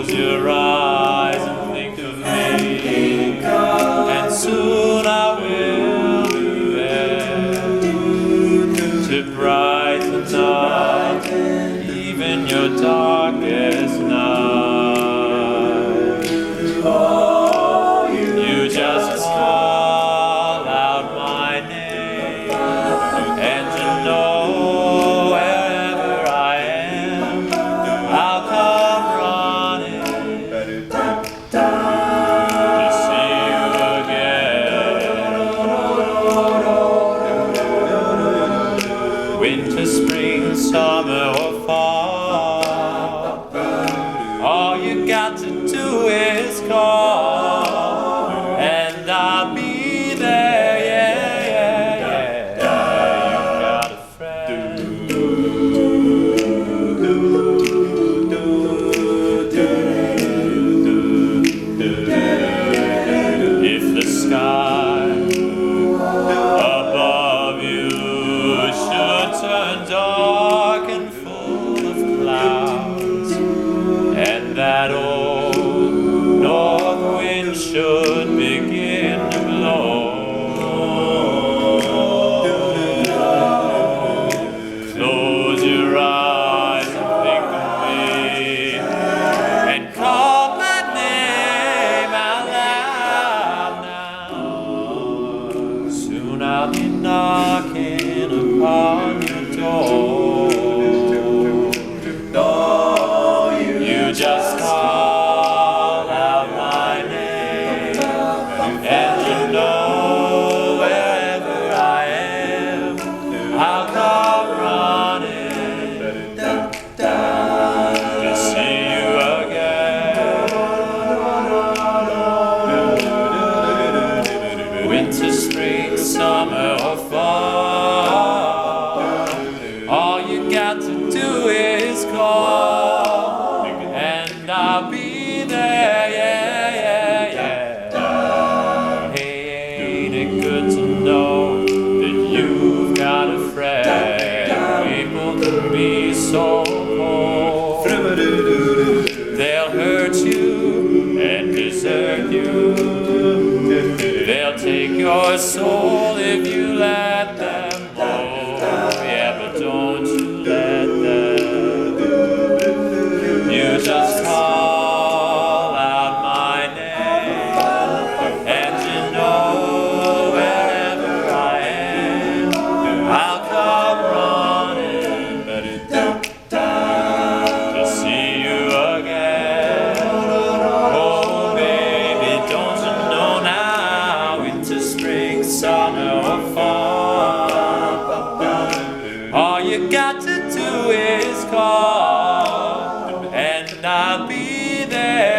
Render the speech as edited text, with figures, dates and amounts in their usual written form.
Close your eyes and think of me, and soon I will be there to brighten up even your darkest night. You just call out my name, and you know wherever I am, I'll come running to see you again. Winter, spring, summer, or fall, all you got to do is call, and I'll be there, yeah, yeah, yeah. You got a friend. If the sky above you should turn dark and full of clouds, and that old north wind should begin to blow, close your eyes and think of me, and call my name out loud now. Soon I'll be knocking upon your door. You just call out my name, and you know wherever I am, I'll come running to see you again. Winter, spring, summer, or fall, all you got to do is call, and I'll be there, yeah, yeah, yeah. Hey, ain't it good to know that you've got a friend? People can be so cold, they'll hurt you and desert you, they'll take your soul if you let them. Yeah, but don't you let them. You just call out my name, and you know wherever I am, I'll come running to see you again. Oh baby, don't you know now, winter, spring, summer, or fall, all you got to do is call, and I'll be there.